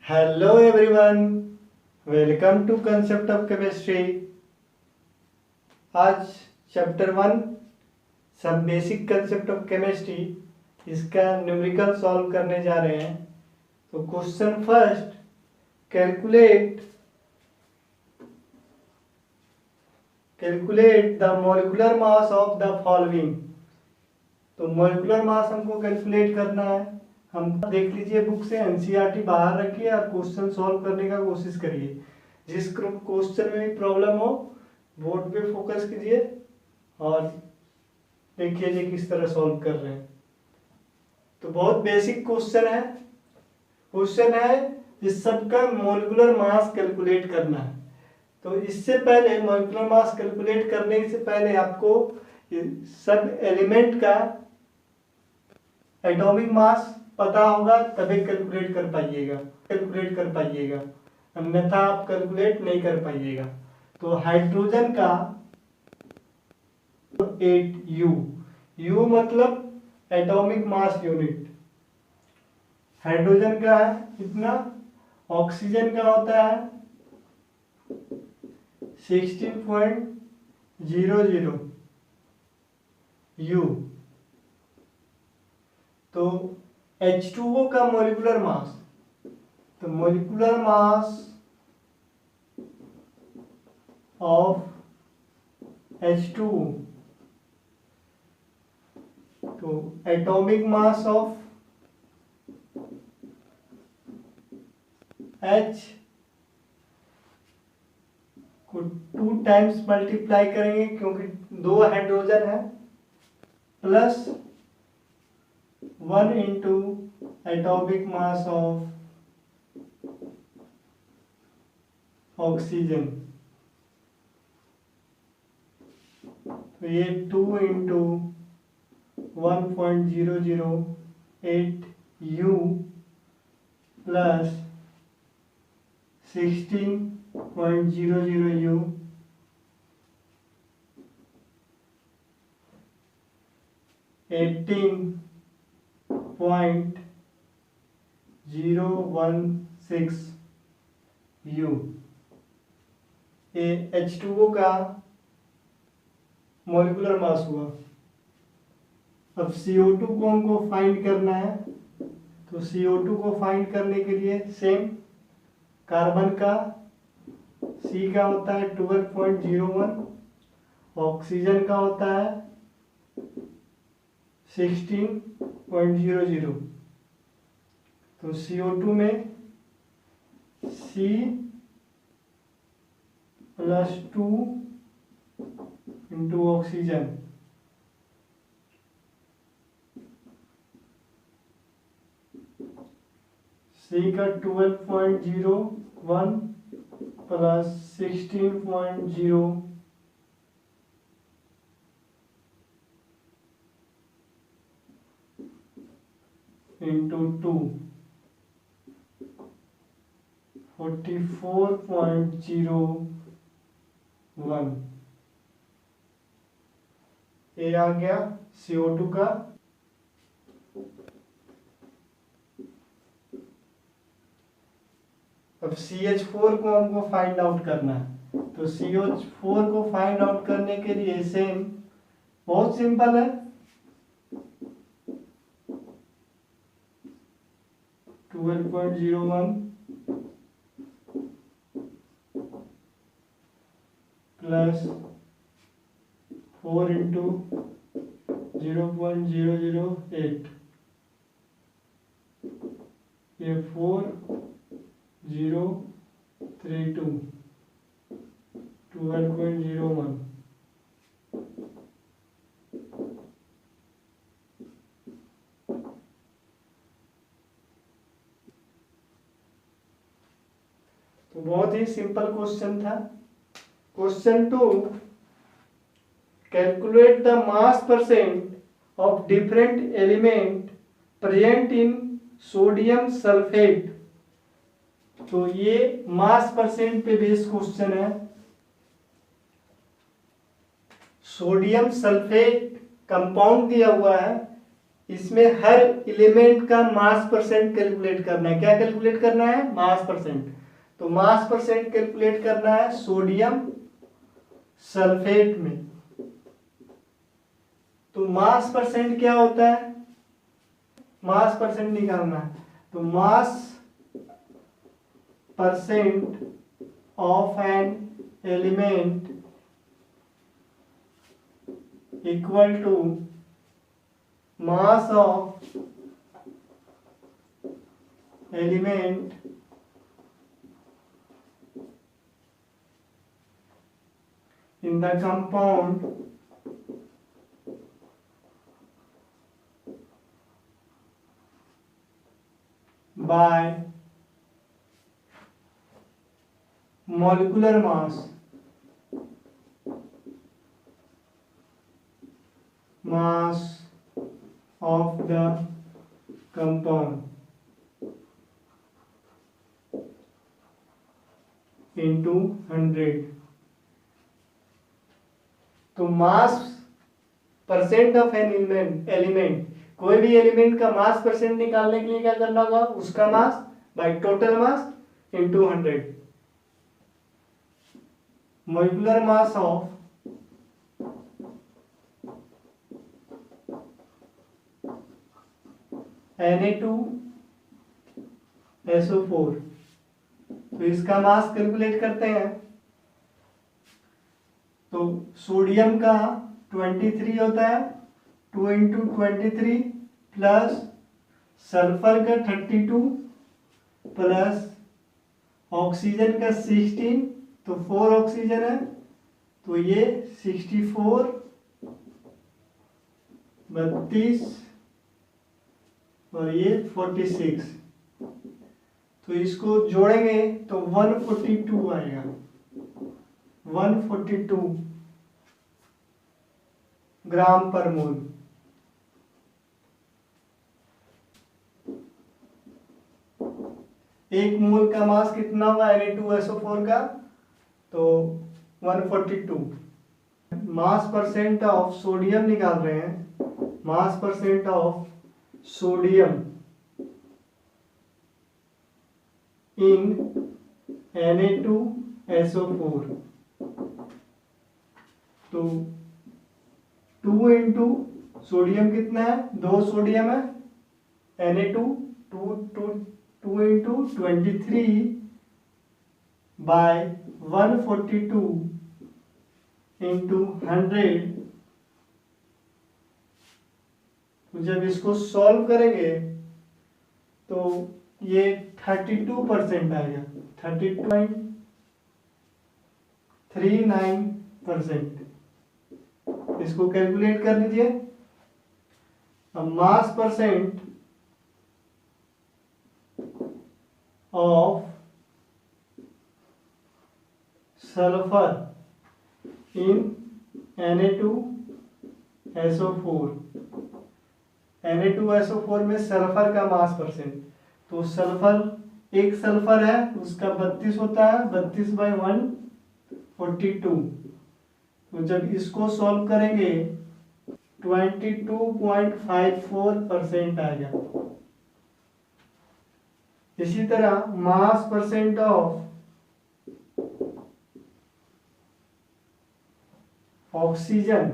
Hello everyone, welcome to concept of chemistry. आज chapter 1 सब basic concept of chemistry इसका numerical solve करने जा रहे हैं। तो question first, calculate the molecular mass of the following. तो मॉलिक्यूलर मास हमको कैलकुलेट करना है। हम देख लीजिए बुक से, एनसीईआरटी बाहर रखिए और क्वेश्चन सॉल्व करने का कोशिश करिए। जिस क्वेश्चन में भी प्रॉब्लम हो बोर्ड पे फोकस कीजिए और देखिए जी किस तरह सॉल्व कर रहे हैं। तो बहुत बेसिक क्वेश्चन है इस सब का मॉलिक्यूलर मास कैलकुलेट करना है। तो इससे पहले मॉलिक्यूलर मास कैलकुलेट करने से पहले आपको सब एलिमेंट का एटॉमिक मास पता होगा तभी कैलकुलेट कर पाइएगा, अन्यथा आप कैलकुलेट नहीं कर पाइएगा। तो हाइड्रोजन का 8U, U मतलब एटॉमिक मास यूनिट। हाइड्रोजन का है इतना, ऑक्सीजन का होता है 16.00 U। तो H2O का मॉलिक्यूलर मास, तो मॉलिक्यूलर मास ऑफ H2O, तो एटॉमिक मास ऑफ H को 2 टाइम्स मल्टीप्लाई करेंगे क्योंकि 2 हाइड्रोजन है, plus 1 into atomic mass of oxygen. तो ये 2 into 1.008 U plus 16.00 U 18.016 U। ये H2O का मॉलिक्यूलर मास हुआ। अब CO2 को हमको फाइंड करना है। तो CO2 को फाइंड करने के लिए सेम, कार्बन का C का होता है 12.01, ऑक्सीजन का होता है 16.00। तो CO2 में C plus 2 into oxygen, C का 12.01 प्लस 16.0 इंटू 2 44.01। ये आ गया CO2 का। अब CH4 को हमको फाइंड आउट करना है। तो CH4 को फाइंड आउट करने के लिए सेम, बहुत सिंपल है, 12.01 प्लस 4 इंटू 0.008, ये 4032 12.01। तो बहुत ही सिंपल क्वेश्चन था। Question 2, calculate the mass percent of different element present in sodium sulphate. तो ये मास परसेंट पे बेस्ड क्वेश्चन है। सोडियम सल्फेट कंपाउंड दिया हुआ है इसमें हर एलिमेंट का मास परसेंट कैलकुलेट करना है। क्या कैलकुलेट करना है? मास परसेंट। तो मास परसेंट कैलकुलेट करना है सोडियम सल्फेट में। तो मास परसेंट क्या होता है? मास परसेंट निकालना है। तो mass percent of an element equal to mass of element in the compound by molecular mass of the compound into 100। तो mass percent of an element, कोई भी एलिमेंट का मास परसेंट निकालने के लिए क्या करना होगा? उसका mass by total mass into 100। Molecular mass of Na2SO4। तो इसका मास कैलकुलेट करते हैं। तो सोडियम का 23 होता है, 2 इंटू 23 प्लस सल्फर का 32 प्लस ऑक्सीजन का 16, तो 4 ऑक्सीजन है, तो ये 64 32 और ये 46। तो इसको जोड़ेंगे तो 142 आएगा। 142 ग्राम पर मोल। एक मोल का मास कितना होगा Na2SO4 का? तो 142। मास परसेंट ऑफ सोडियम निकाल रहे हैं। मास percent of sodium in Na2SO4। तो 2 इंटू सोडियम कितना है? 2 सोडियम है, Na2 2 इंटू 23 बाय 142 इंटू 100। तो जब इसको सॉल्व करेंगे तो ये 32% आएगा। 32.39%। इसको कैलकुलेट कर लीजिए। अब मास percent of sulphur in Na2SO4। Na2SO4 में सल्फर का मास परसेंट, तो सल्फर एक सल्फर है उसका 32 होता है, 32/142। तो जब इसको सॉल्व करेंगे 22.54% आएगा। इसी तरह मास percent of oxygen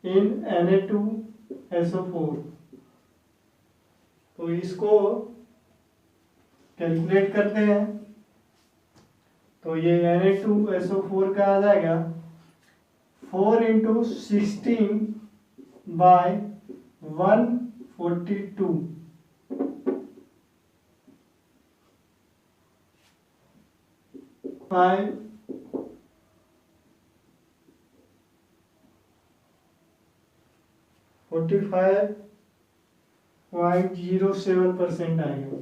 in Na2SO4। तो इसको कैलकुलेट करते हैं। तो ये Na2SO4 का आ जाएगा 4 इंटू 16 बाय 142। 45.07% आएगा।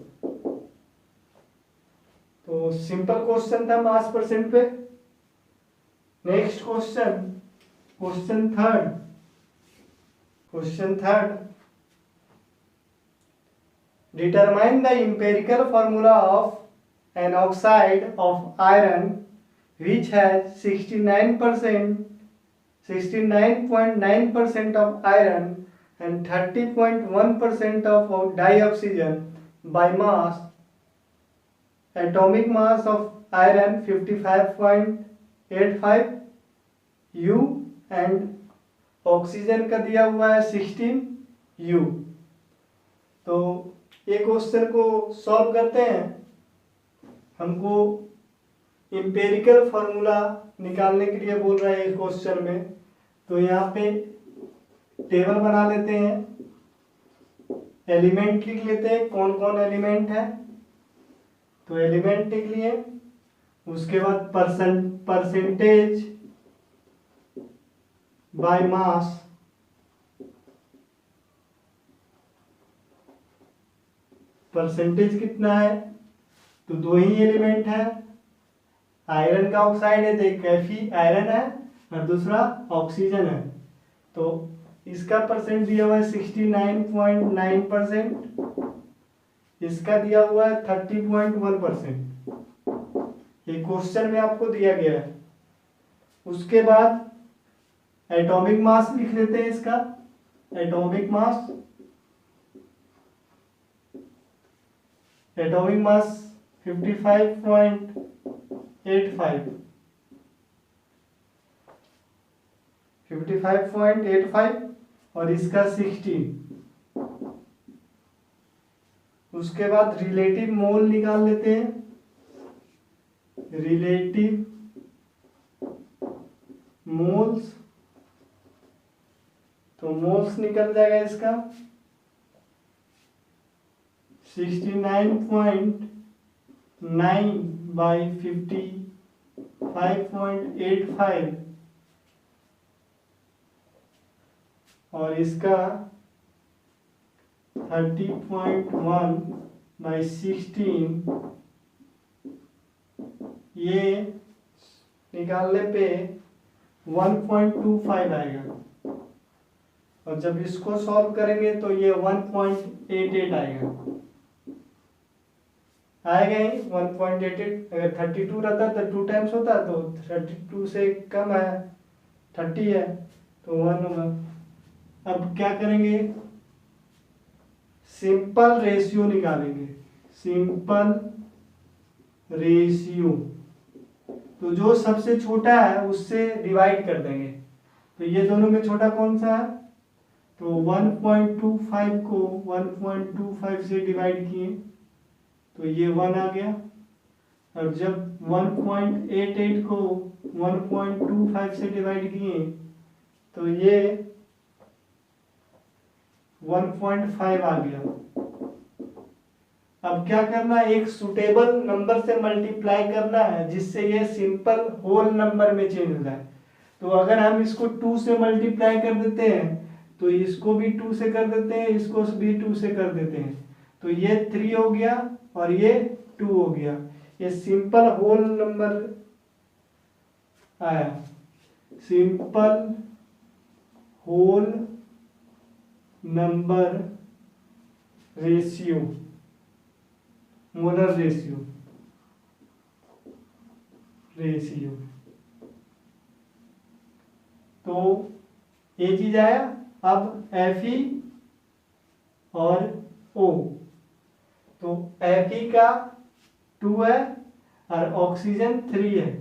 तो सिंपल क्वेश्चन था मास परसेंट पे। Next question, question third, determine the empirical formula of an oxide of iron which has 69% 69.9% of iron and 30.1% of dioxygen by mass. Atomic mass of iron 55.85 U and oxygen का दिया हुआ है 16 U। तो ये question को solve करते हैं। हमको इंपेरिकल फॉर्मूला निकालने के लिए बोल रहा है इस क्वेश्चन में। तो यहाँ पे टेबल बना लेते हैं, एलिमेंट लिख लेते हैं, कौन कौन एलिमेंट है। तो एलिमेंट लिख लिए, उसके बाद परसेंटेज बाय मास, परसेंटेज कितना है, तो दो ही एलिमेंट है, आयरन का ऑक्साइड है तो एक Fe आयरन है और दूसरा ऑक्सीजन है। तो इसका परसेंट दिया हुआ है 69.9%, इसका दिया हुआ है 30.1%। ये क्वेश्चन में आपको दिया गया है। उसके बाद एटॉमिक मास लिख लेते हैं इसका। एटॉमिक मास 55.85 और इसका 16। उसके बाद रिलेटिव मोल निकाल लेते हैं। रिलेटिव मोल्स, तो मोल्स निकल जाएगा इसका 69.9 बाई 55.85 और इसका 30.1 बाई 16। ये निकालने पे 1.25 आएगा और जब इसको सॉल्व करेंगे तो ये 1.88 आएगा। आएगा ही 1.88। अगर 32 रहता तो 2 टाइम्स होता, तो 32 से कम है, 30 है तो 1 होगा। अब क्या करेंगे, सिंपल रेशियो निकालेंगे। सिंपल रेशियो, तो जो सबसे छोटा है उससे डिवाइड कर देंगे। तो ये दोनों में छोटा कौन सा है, तो 1.25 को 1.25 से डिवाइड किए तो ये 1 आ गया। और जब 1.88 को 1.25 से डिवाइड किए तो ये 1.5 आ गया। अब क्या करना है, एक सुटेबल नंबर से मल्टीप्लाई करना है जिससे ये सिंपल होल नंबर में चेंज हो जाए। तो अगर हम इसको 2 से मल्टीप्लाई कर देते हैं तो इसको भी 2 से कर देते हैं, इसको भी 2 से कर देते हैं, तो ये 3 हो गया और ये 2 हो गया। ये सिंपल होल नंबर आया, simple whole number ratio, molar ratio. तो ये चीज आया। अब Fe और O, तो Fe का 2 है और ऑक्सीजन 3 है,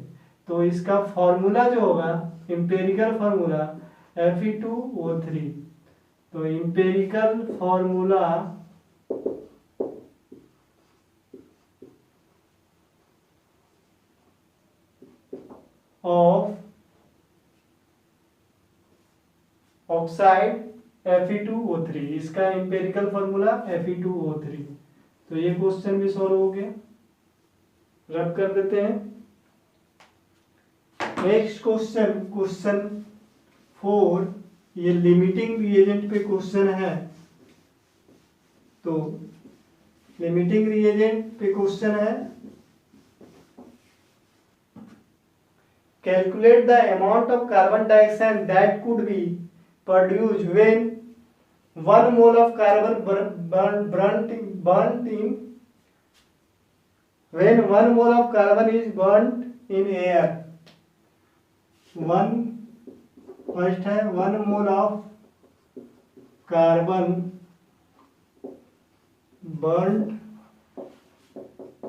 तो इसका फॉर्मूला जो होगा, इंपेरिकल फॉर्मूला Fe2O3। तो empirical formula of oxide Fe2O3, इसका इंपेरिकल फॉर्मूला Fe2O3। तो ये क्वेश्चन भी सॉल्व हो गया। रब कर देते हैं। नेक्स्ट क्वेश्चन, क्वेश्चन 4, ये लिमिटिंग रिएजेंट पे क्वेश्चन है। तो लिमिटिंग रिएजेंट पे क्वेश्चन है, calculate the amount of carbon dioxide that could be produced when 1 mole of carbon burnt in when 1 mole of carbon is burnt in air, 1 first है 1 mole of carbon burn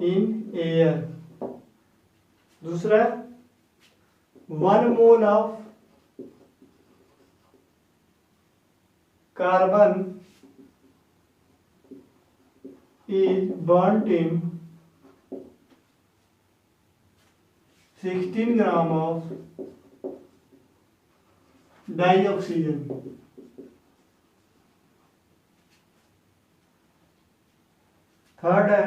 in air. दूसरा 1 mole of carbon is burnt in 16 gram of dioxygen। Third है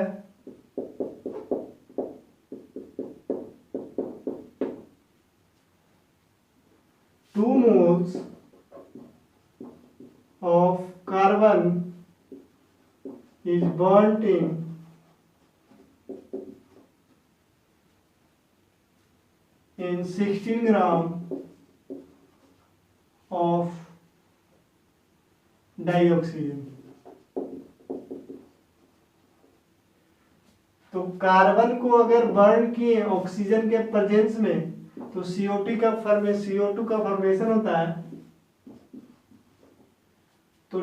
2 moles of carbon is burnt in 16 gram of dioxygen. तो carbon को अगर burn किए oxygen के presence में तो CO2 का फॉर्मेशन होता है। तो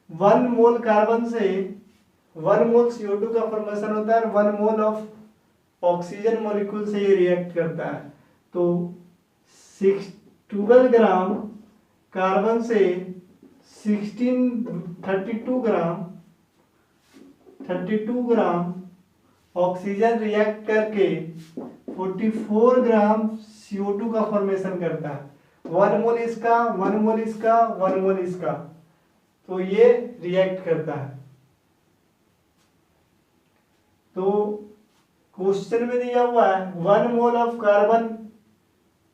1 मोल कार्बन से 1 मोल CO2 का फॉर्मेशन होता है और 1 मोल ऑफ ऑक्सीजन मॉलिक्यूल से ये रिएक्ट करता है। तो 12 ग्राम कार्बन से 32 ग्राम ऑक्सीजन रिएक्ट करके 44 ग्राम CO2 का फॉर्मेशन करता है। 1 मोल इसका, 1 मोल इसका, 1 मोल इसका, तो ये रिएक्ट करता है। तो क्वेश्चन में दिया हुआ है 1 मोल ऑफ कार्बन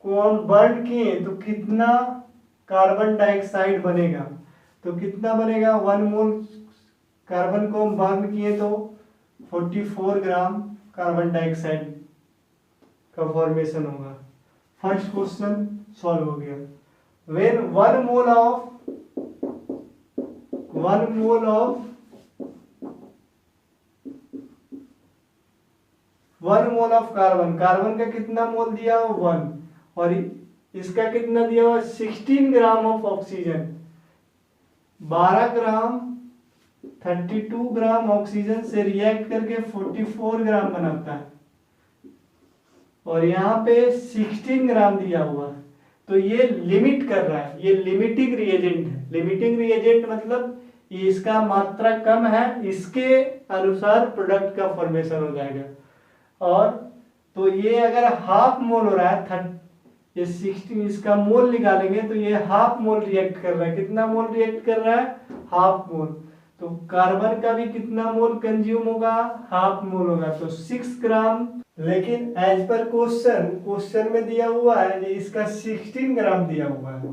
को हम बर्न किए तो कितना कार्बन डाइऑक्साइड बनेगा। तो कितना बनेगा, 1 मोल कार्बन को हम बर्न किए तो 44 ग्राम कार्बन डाइऑक्साइड का फॉर्मेशन होगा। फर्स्ट क्वेश्चन सॉल्व हो गया। व्हेन 1 मोल ऑफ कार्बन का कितना मोल दिया हुआ 1 और इसका कितना दिया हुआ 16 gram of oxygen. 12 gram 32 gram oxygen से रिएक्ट करके 44 ग्राम बनाता है और यहाँ पे 16 ग्राम दिया हुआ है। तो ये लिमिट कर रहा है, ये लिमिटिंग रिएजेंट है। लिमिटिंग रिएजेंट मतलब इसका मात्रा कम है, इसके अनुसार प्रोडक्ट का फॉर्मेशन हो जाएगा। और तो ये अगर हाफ मोल हो रहा है, ये 16 इसका मोल निकालेंगे तो ये हाफ मोल रिएक्ट कर रहा है। कितना मोल रिएक्ट कर रहा है, हाफ मोल। तो कार्बन का भी कितना मोल कंज्यूम होगा, हाफ मोल होगा, तो 6 ग्राम। लेकिन एज पर क्वेश्चन में दिया हुआ है कि इसका 16 ग्राम दिया हुआ है।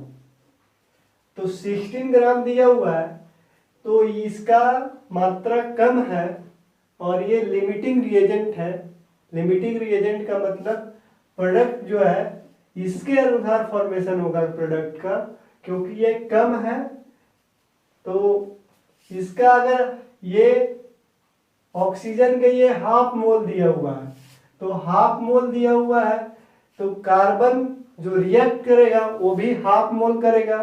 तो 16 ग्राम दिया हुआ है तो इसका मात्रा कम है और ये लिमिटिंग रिएजेंट है। लिमिटिंग रिएजेंट का मतलब प्रोडक्ट जो है इसके अनुसार फॉर्मेशन होगा प्रोडक्ट का, क्योंकि ये कम है। तो इसका अगर ये ऑक्सीजन के ये हाफ मोल दिया हुआ है, तो हाफ मोल दिया हुआ है तो कार्बन जो रिएक्ट करेगा वो भी हाफ मोल करेगा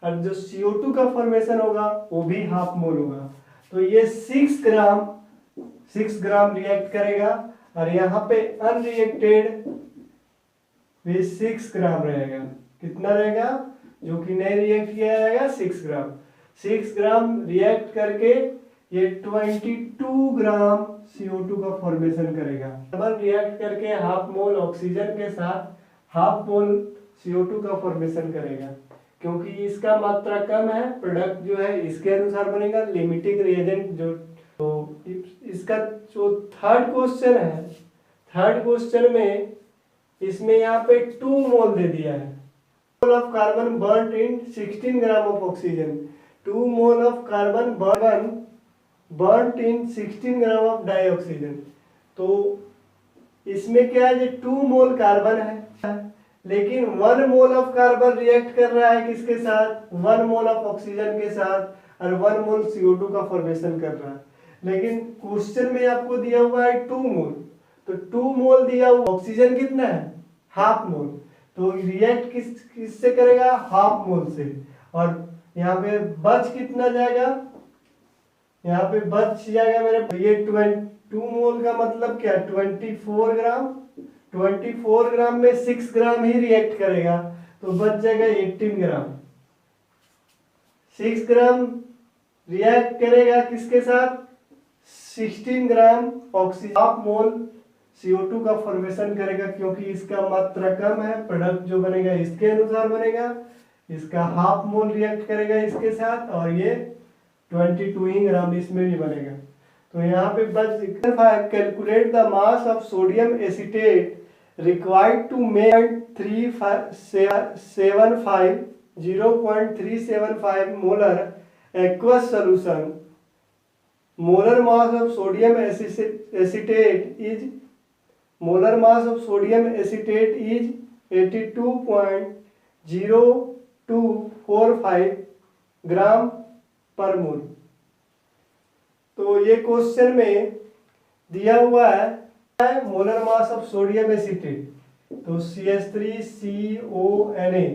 और जो CO2 का फॉर्मेशन होगा वो भी हाफ मोल होगा। तो ये 6 ग्राम रिएक्ट करेगा और यहाँ पे अनरिएक्टेड भी 6 ग्राम रहेगा। कितना रहेगा, जो कि नहीं रिएक्ट किया जाएगा 6 ग्राम। 6 ग्राम रिएक्ट करके ये 22 ग्राम CO2 का फॉर्मेशन करेगा। कार्बन रिएक्ट करके हाफ मोल ऑक्सीजन के साथ हाफ मोल CO2 का फॉर्मेशन करेगा। क्योंकि इसका मात्रा कम है, प्रोडक्ट जो है इसके अनुसार बनेगा। लिमिटिंग रिएजेंट जो, तो इसका जो थर्ड क्वेश्चन है, थर्ड क्वेश्चन में इसमें यहाँ पे 2 मोल दे दिया है। Mole of carbon burn in 16 gram of oxygen. 2 mole of carbon burn in 16 gram of dioxygen. तो इसमें क्या है, 2 मोल कार्बन है लेकिन 1 मोल ऑफ कार्बन रिएक्ट कर रहा है किसके साथ, 1 मोल ऑफ ऑक्सीजन के साथ और 1 मोल CO2 का फॉर्मेशन कर रहा है। लेकिन क्वेश्चन में आपको दिया हुआ है 2 मोल, तो 2 मोल दिया हुआ, ऑक्सीजन कितना है, हाफ मोल। तो रिएक्ट किससे करेगा, हाफ मोल से। और यहाँ पे बच कितना जाएगा, यहाँ पे बच जाएगा मेरे, ये 22 मोल का मतलब क्या, 24 ग्राम। 24 ग्राम में 6 ग्राम ही रिएक्ट करेगा, तो बच जाएगा 18 ग्राम। 6 ग्राम रिएक्ट करेगा किसके साथ, 16 gram oxygen, half mole CO2 का फॉर्मेशन करेगा, क्योंकि इसका मात्रा कम है, प्रोडक्ट जो बनेगा इसके अनुसार बनेगा। इसका हाफ मोल रिएक्ट करेगा इसके साथ, और ये 22 ग्राम इसमें भी बनेगा। तो यहाँ पे बच, calculate the mass of sodium acetate required to make 0.375 molar aqueous solution. Molar mass of sodium acetate is 82.0245 gram per mole. तो ये क्वेश्चन में दिया हुआ है molar mass of sodium acetate, तो CH3CONA,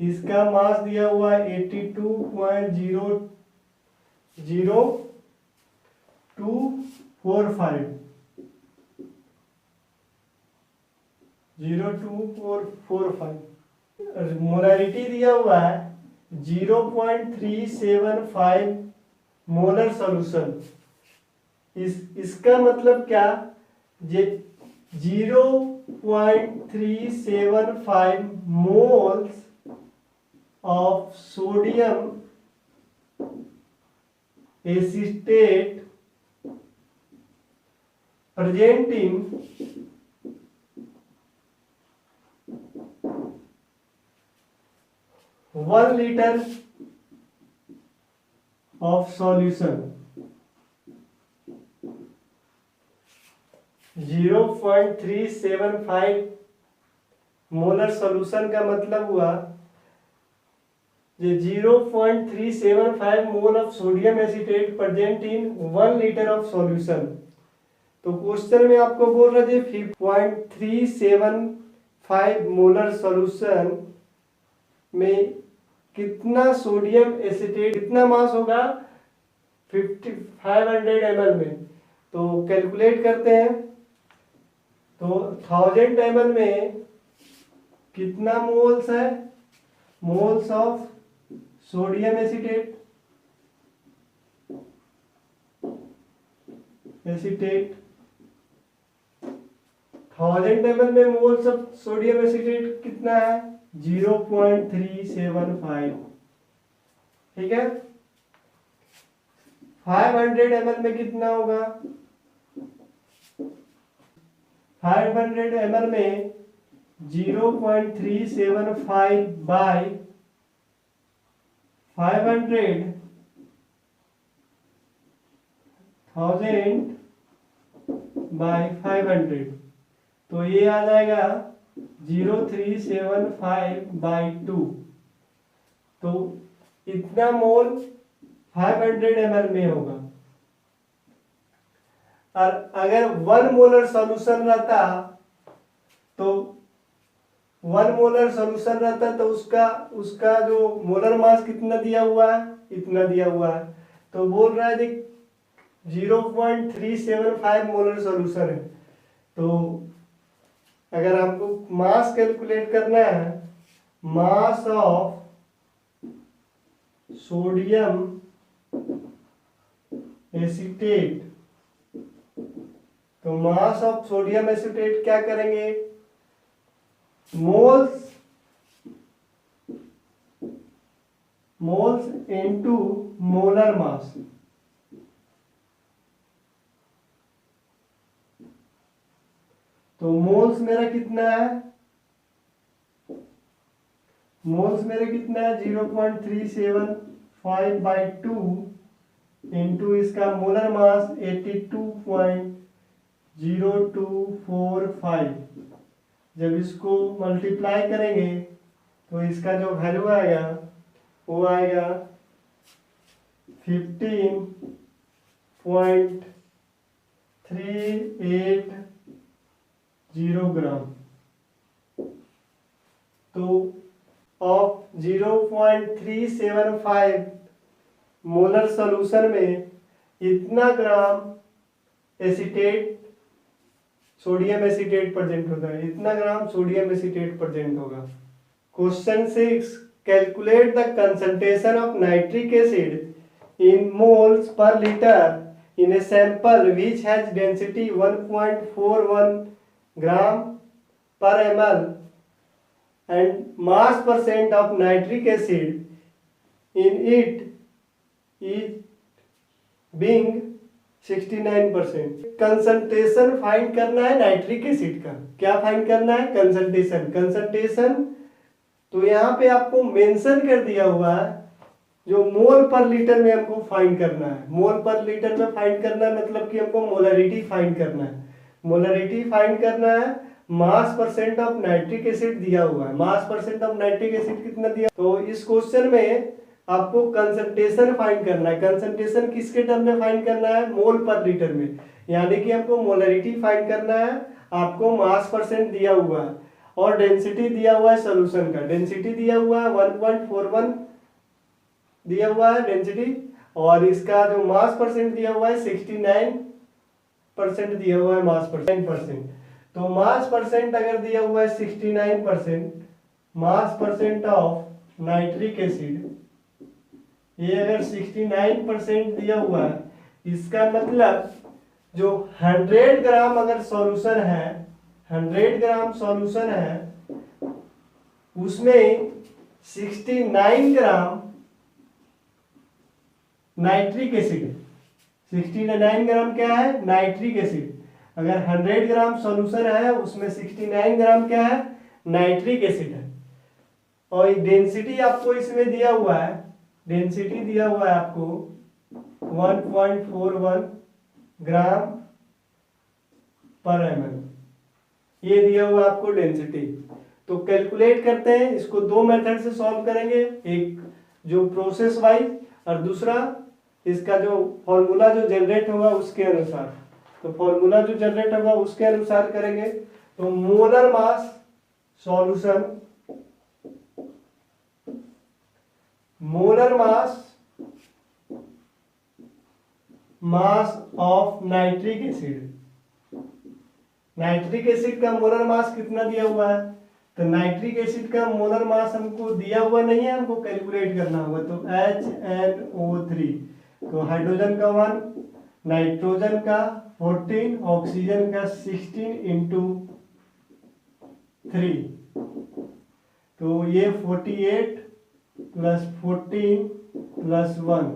इसका मास दिया हुआ है 82.0245। मोलरिटी दिया हुआ है 0.375 मोलर सॉल्यूशन। इसका मतलब क्या, 0.375 moles of sodium acetate presenting 1 liter of solution। 0.375 molar solution का मतलब हुआ 0.375 mole of sodium acetate present in 1 litre of solution. तो क्वेश्चन में आपको बोल रहे थे 0.375 मोलर सॉल्यूशन में कितना सोडियम एसीटेट, कितना मास होगा 500 ml में। तो कैलकुलेट करते हैं, तो 1000 ml में कितना मोल्स है, moles of sodium acetate 1000 ml में मोल्स ऑफ सोडियम एसीटेट कितना है, 0.375। ठीक है, 500 ml में कितना होगा, 500 ml में 0.375 बाय 500 1000 बाय 500, तो ये आ जाएगा 0375 बाई 2। तो इतना मोल 500 ml में होगा। और अगर 1 मोलर सॉल्यूशन रहता, तो 1 मोलर सॉल्यूशन रहता तो उसका जो मोलर मास कितना दिया हुआ है, इतना दिया हुआ है। तो बोल रहा है 0.375 मोलर सॉल्यूशन है। तो अगर हमको मास कैलकुलेट करना है, मास ऑफ सोडियम एसीटेट, तो मास ऑफ सोडियम एसीटेट क्या करेंगे, मोल्स इनटू मोलर मास। तो मोल्स मेरा कितना है, मोल्स मेरे कितना है 0.375 बाई 2 इंटू इसका मोलर मास 82.0245। जब इसको मल्टीप्लाई करेंगे तो इसका जो वैल्यू आएगा वो आएगा 15.380 ग्राम। तो ऑफ 0.375 मोलर सॉल्यूशन में इतना ग्राम एसीटेट सोडियम एसीटेट प्रेजेंट होता है, इतना ग्राम सोडियम एसीटेट प्रेजेंट होगा। Question 6, calculate the concentration of nitric acid in moles per litre in a sample which has density 1.41 gram per ml and mass percent of nitric acid in it is being 69%। Concentration find करना है nitric acid का। क्या find करना है? Concentration. Concentration तो यहाँ पे आपको मेंशन कर दिया हुआ है, जो मोल पर लीटर में हमको फाइंड करना है। मोल पर लीटर में फाइंड करना है मतलब कि हमको मोलरिटी फाइंड करना है। मोलरिटी फाइंड करना है, मास परसेंट ऑफ नाइट्रिक एसिड दिया हुआ है। मास परसेंट ऑफ नाइट्रिक एसिड कितना दिया? तो इस क्वेश्चन में आपको कंसंट्रेशन फाइंड करना है। कंसंट्रेशन किसके टर्म में फाइंड करना है? मोल पर लीटर में। यानी कि हमको मोलरिटी फाइंड करना है, आपको मास परसेंट दिया हुआ है और डेंसिटी दिया हुआ है सोल्यूशन का। डेंसिटी दिया हुआ है 1.41 दिया हुआ है डेंसिटी, और इसका जो मास परसेंट दिया हुआ है 69% दिया हुआ है मास परसेंट। तो मास परसेंट अगर दिया हुआ है 69%, मास परसेंट ऑफ नाइट्रिक एसिड, ये अगर 69% दिया हुआ है, इसका मतलब जो 100 ग्राम अगर सॉल्यूशन है, 100 ग्राम सॉल्यूशन है, उसमें 69 ग्राम नाइट्रिक एसिड। 69 ग्राम क्या है? Nitric acid. अगर 100 ग्राम सॉल्यूशन है उसमें 69 ग्राम क्या है? नाइट्रिक एसिड है। और डेंसिटी आपको इसमें दिया हुआ है, डेंसिटी दिया हुआ है आपको 1.41 ग्राम पर ml, ये दिया हुआ आपको डेंसिटी। तो कैलकुलेट करते हैं, इसको दो मेथड से सॉल्व करेंगे, एक जो प्रोसेस वाइज और दूसरा इसका जो फॉर्मूला जो जनरेट होगा उसके अनुसार। तो फॉर्मूला जो जनरेट होगा उसके अनुसार करेंगे। तो molar mass solution, molar mass of nitric acid. Nitric acid का मोलर मास कितना दिया हुआ है? तो नाइट्रिक एसिड का मोलर मास हमको दिया हुआ नहीं है, हमको कैलकुलेट करना होगा। तो HNO3, तो हाइड्रोजन का 1, नाइट्रोजन का 14, ऑक्सीजन का 16 इंटू 3, तो ये 48 प्लस 14 प्लस 1,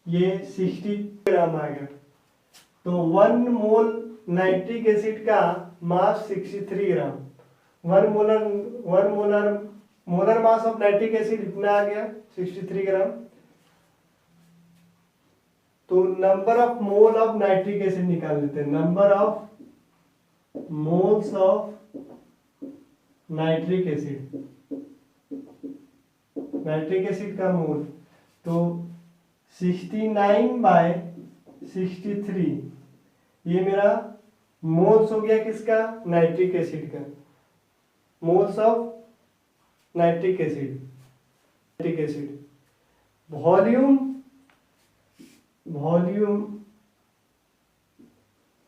ये 60 ग्राम आ गया। तो 1 मोल नाइट्रिक एसिड का mass 63 gram. Molar mass of nitric acid इतना आ गया 63 ग्राम। तो number of mole of nitric acid निकाल लेते हैं। Number of moles of nitric acid, nitric acid का मोल, तो 69/63, ये मेरा मोल्स हो गया किसका? नाइट्रिक एसिड का। Moles of nitric acid. Volume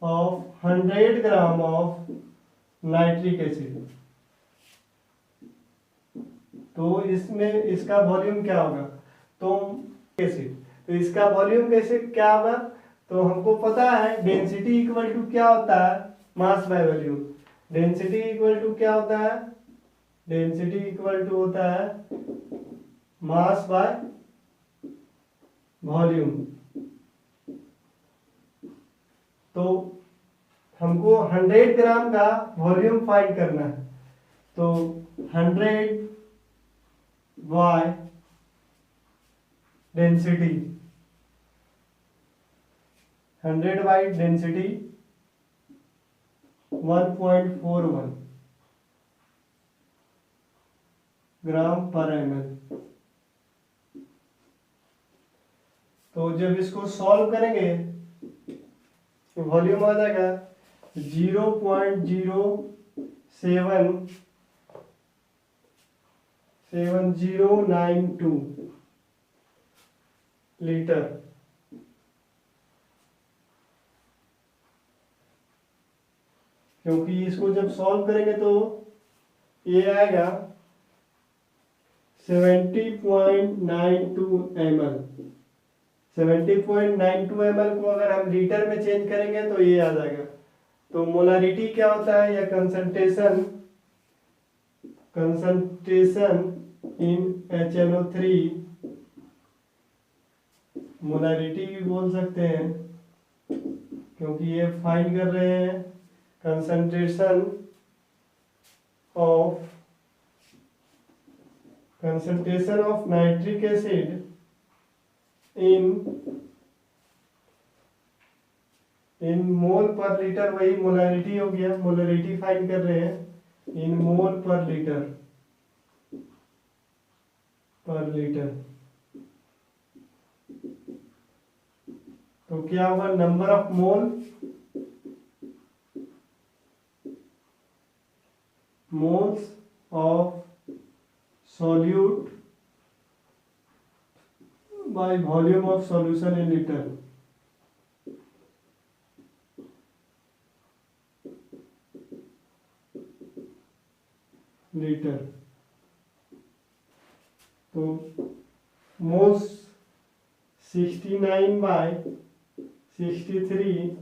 of 100 gram of nitric acid, तो इसमें इसका वॉल्यूम क्या होगा? तो एसिड, तो इसका वॉल्यूम कैसे क्या होगा? तो हमको पता है डेंसिटी इक्वल टू क्या होता है? Mass by volume. Density equal to क्या होता है? डेंसिटी इक्वल टू होता है मास बाय वॉल्यूम। तो हमको 100 ग्राम का वॉल्यूम फाइंड करना है। तो 100 बाय डेंसिटी, 100 बाई डेंसिटी 1.41 ग्राम पर ml। तो जब इसको सॉल्व करेंगे तो वॉल्यूम आ जाएगा 0.07 7092 लीटर। क्योंकि इसको जब सॉल्व करेंगे तो ये आएगा 70.92 ml। 70.92 ml को अगर हम लीटर में चेंज करेंगे तो ये आ जाएगा। तो मोलारिटी क्या होता है, या कंसंट्रेशन इन HNO3, मोलारिटी भी बोल सकते हैं क्योंकि ये फाइंड कर रहे हैं concentration of nitric acid in mole per litre. वही मोलारिटी हो गया, मोलारिटी फाइंड कर रहे हैं इन मोल पर लीटर। तो क्या होगा, number of moles of solute by volume of solution in litre. तो मोल्स 69/63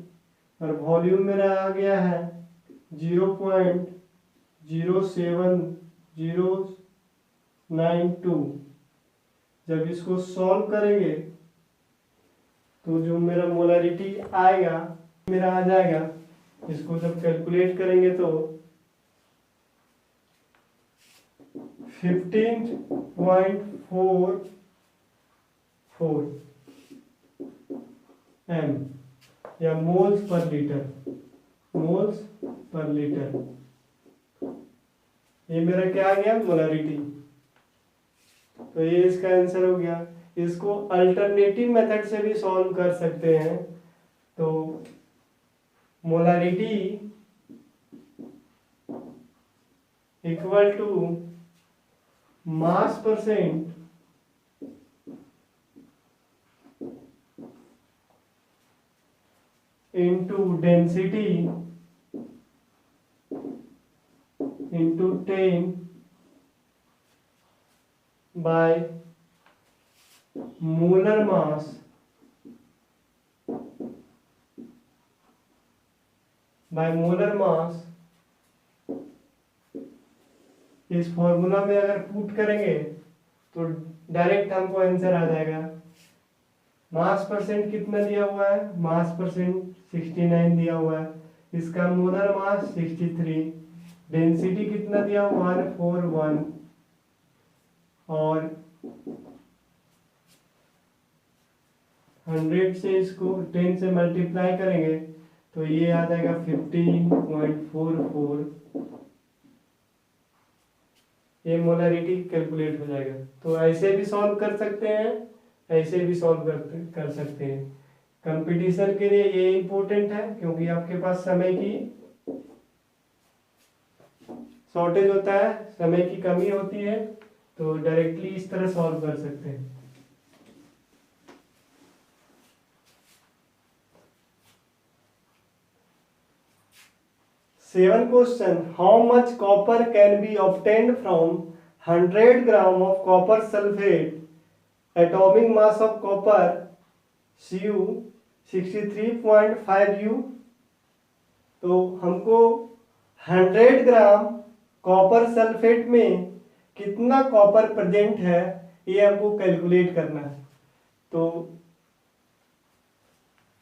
और वॉल्यूम मेरा आ गया है 0.07092। जब इसको सॉल्व करेंगे तो जो मेरा मोलारिटी आएगा मेरा आ जाएगा, इसको जब कैलकुलेट करेंगे तो 15.44 m या मोल्स पर लीटर। ये मेरा क्या आ गया, मोलारिटी। तो ये इसका आंसर हो गया। इसको अल्टरनेटिव मेथड से भी सॉल्व कर सकते हैं। तो molarity equal to mass percent into density into 10 by molar mass इस फॉर्मूला में अगर पुट करेंगे तो डायरेक्ट हमको आंसर आ जाएगा। मास परसेंट कितना दिया हुआ है, मास परसेंट 69 दिया हुआ है, इसका मोलर मास 63, डेंसिटी कितना दिया 141 और 100 से इसको 10 से मल्टीप्लाई करेंगे तो ये आ जाएगा 15.44। ये मोलरिटी कैलकुलेट हो जाएगा। तो ऐसे भी सॉल्व कर सकते हैं, ऐसे भी सॉल्व कर सकते हैं। कंपटीशन के लिए ये इम्पोर्टेंट है क्योंकि आपके पास समय की शॉर्टेज होता है, समय की कमी होती है, तो डायरेक्टली इस तरह सॉल्व कर सकते हैं। Seven question, how much copper can be obtained from 100 gram of copper sulphate, atomic mass of copper Cu 63.5 U। तो हमको 100 ग्राम कॉपर सल्फेट में कितना कॉपर प्रेजेंट है ये हमको कैलकुलेट करना है। तो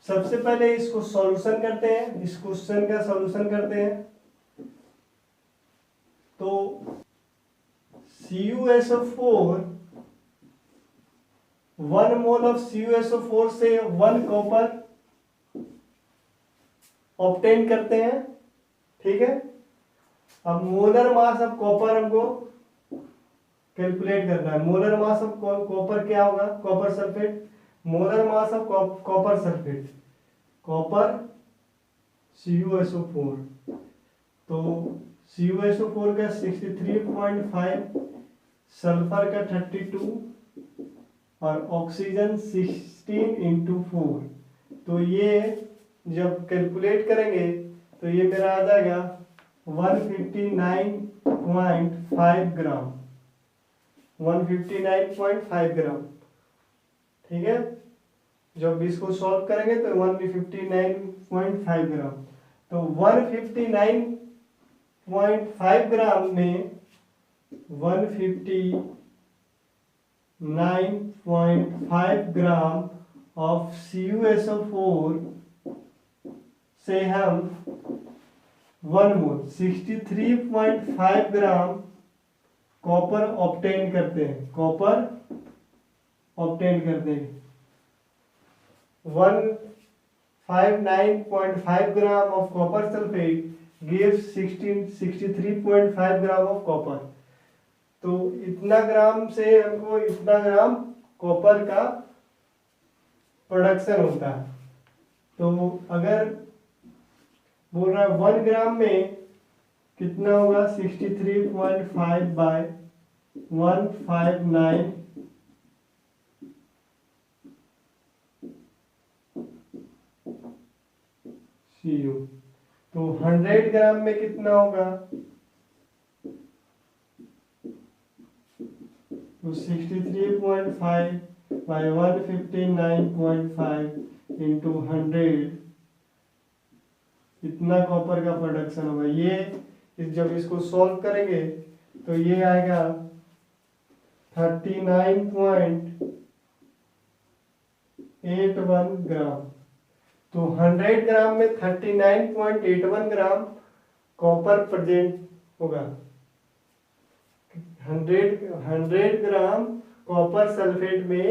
सबसे पहले इसको सॉल्यूशन करते हैं, इस क्वेश्चन का सॉल्यूशन करते हैं। तो CuSO4, 1 मोल ऑफ CuSO4 से 1 कॉपर ऑब्टेन करते हैं, ठीक है। अब मोलर मास ऑफ कॉपर हमको कैलकुलेट करना है। मोलर मास ऑफ कॉपर क्या होगा, copper sulphate, molar mass of copper sulphate, copper CuSO4। तो CuSO4 का 63.5 सल्फर का 32 और ऑक्सीजन 16 इंटू 4। तो ये जब कैलकुलेट करेंगे तो ये मेरा आ जाएगा 159.5 ग्राम, 159.5 ग्राम। ठीक है, जब इसको सॉल्व करेंगे तो 159.5 ग्राम। तो 159.5 ग्राम में 159.5 ग्राम ऑफ CuSO4 से हम 1 मोल 63.5 ग्राम कॉपर ऑब्टेन करते हैं, कॉपर ऑब्टेन करते हैं। 159.5 gram of copper sulphate gives 63.5 gram of copper. तो इतना ग्राम से हमको इतना ग्राम कॉपर का प्रोडक्शन होता है। तो अगर बोल रहा है 1 ग्राम में कितना होगा, 63.5 बाय 159 CU। तो 100 ग्राम में कितना होगा, तो 63.5 बाय 159.5 इंटू 100, इतना कॉपर का प्रोडक्शन होगा। ये जब इसको सॉल्व करेंगे तो ये आएगा 39.81 ग्राम। तो 100 ग्राम में 39.81 ग्राम कॉपर प्रेजेंट होगा। 100 ग्राम कॉपर सल्फेट में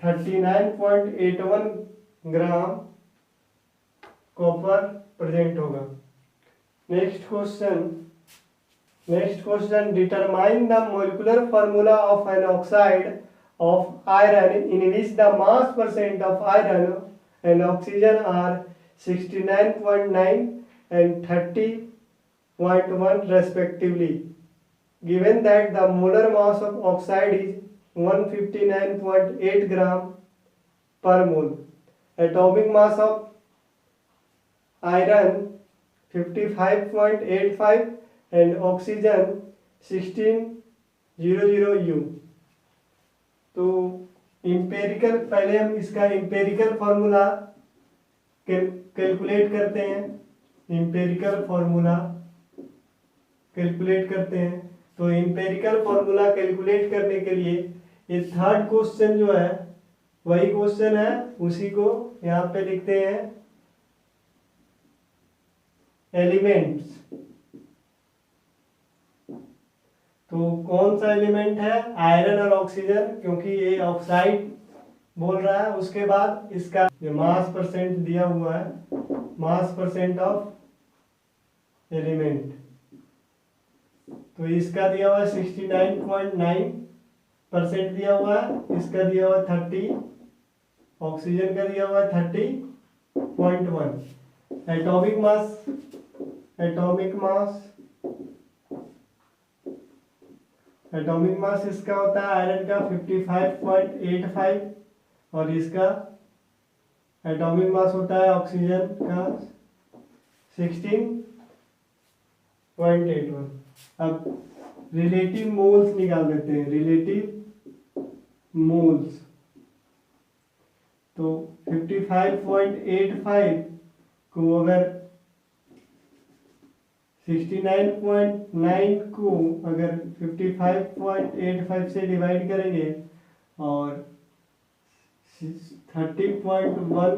39.81 ग्राम कॉपर प्रेजेंट होगा। Next question, determine the molecular formula of an oxide of iron in which the mass percent of iron and oxygen are 69.9 and 30.1 respectively, given that the molar mass of oxide is 159.8 gram per mole, atomic mass of iron 55.85 and oxygen 1600 U। तो empirical, पहले हम इसका empirical formula calculate करते हैं। Empirical formula calculate करते हैं। तो empirical formula calculate करने के लिए ये थर्ड क्वेश्चन जो है वही क्वेश्चन है, उसी को यहाँ पे लिखते हैं एलिमेंट्स। तो कौन सा एलिमेंट है, आयरन और ऑक्सीजन, क्योंकि ये ऑक्साइड बोल रहा है। उसके बाद इसका मास परसेंट दिया हुआ है, मास परसेंट ऑफ एलिमेंट। तो इसका दिया हुआ है 69.9% दिया हुआ है, इसका दिया हुआ है 30, ऑक्सीजन का दिया हुआ है 30.1। एटॉमिक मास इसका होता है आयरन का 55.85 और इसका एटॉमिक मास होता है ऑक्सीजन का 16.81। अब रिलेटिव मोल्स निकाल देते हैं, रिलेटिव मोल्स। तो 55.85 को अगर 69.9 को अगर 55.85 से डिवाइड करेंगे और 30.1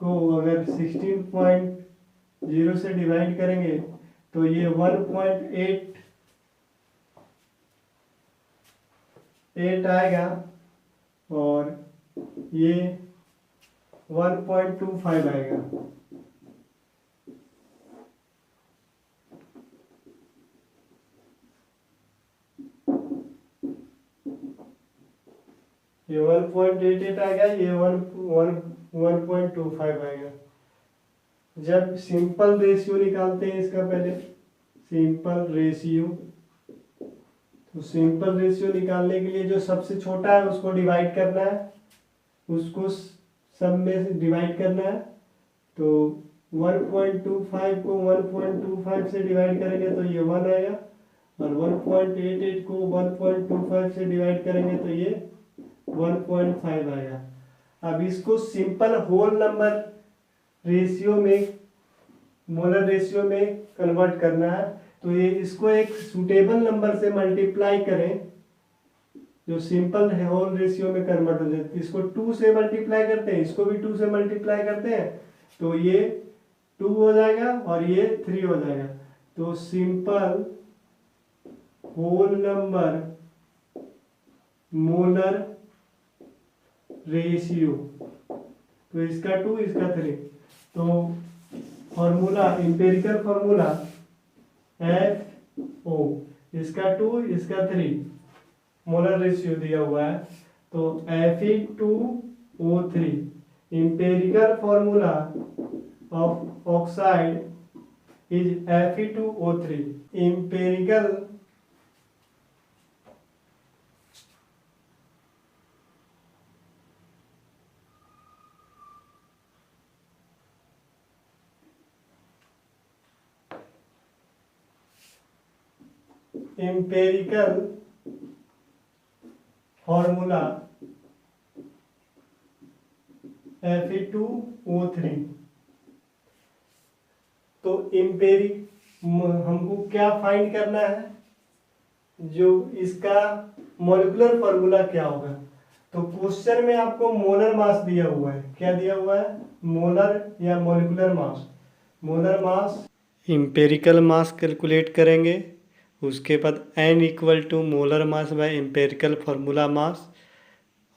को अगर 16.0 से डिवाइड करेंगे तो ये 1.8 आएगा और ये 1.25 आएगा। ये 1.88 आएगा, ये 1.25 आएगा। जब सिंपल रेशियो निकालते हैं इसका, पहले सिंपल रेशियो, तो सिंपल रेशियो निकालने के लिए जो सबसे छोटा है उसको डिवाइड करना है, उसको सब में से डिवाइड करना है। तो 1.25 को 1.25 से डिवाइड करेंगे तो ये 1 आएगा, और 1.88 को 1.25 से डिवाइड करेंगे तो ये 1.5 आएगा। अब इसको सिंपल होल नंबर रेशियो में, मोलर रेशियो में कन्वर्ट करना है। तो ये इसको एक सूटेबल नंबर से मल्टीप्लाई करें जो सिंपल होल रेशियो में कन्वर्ट हो जाए। इसको 2 से मल्टीप्लाई करते हैं, इसको भी 2 से मल्टीप्लाई करते हैं, तो ये 2 हो जाएगा और ये 3 हो जाएगा। तो simple whole number molar ratio, तो इसका 2 इसका 3। तो फॉर्मूला, इंपेरिकल फॉर्मूला FO, इसका 2 इसका 3 मोलर रेशियो दिया हुआ है, तो Fe2O3। Empirical formula of oxide is Fe2O3। Empirical formula Fe2O3। तो हमको क्या फाइंड करना है, जो इसका मॉलिक्यूलर फॉर्मूला क्या होगा। तो क्वेश्चन में आपको मोलर मास दिया हुआ है, क्या दिया हुआ है, मोलर या molecular mass. Molar mass, empirical mass calculate करेंगे, उसके बाद n equal to molar mass by empirical formula mass,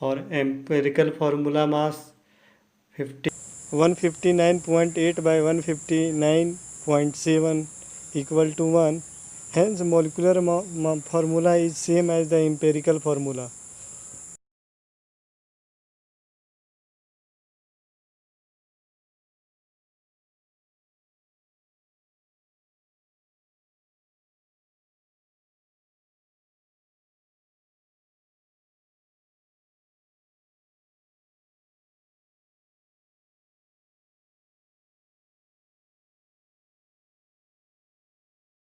और empirical formula mass 159.8 by 159.7 equal to 1। Hence molecular formula is same as the empirical formula.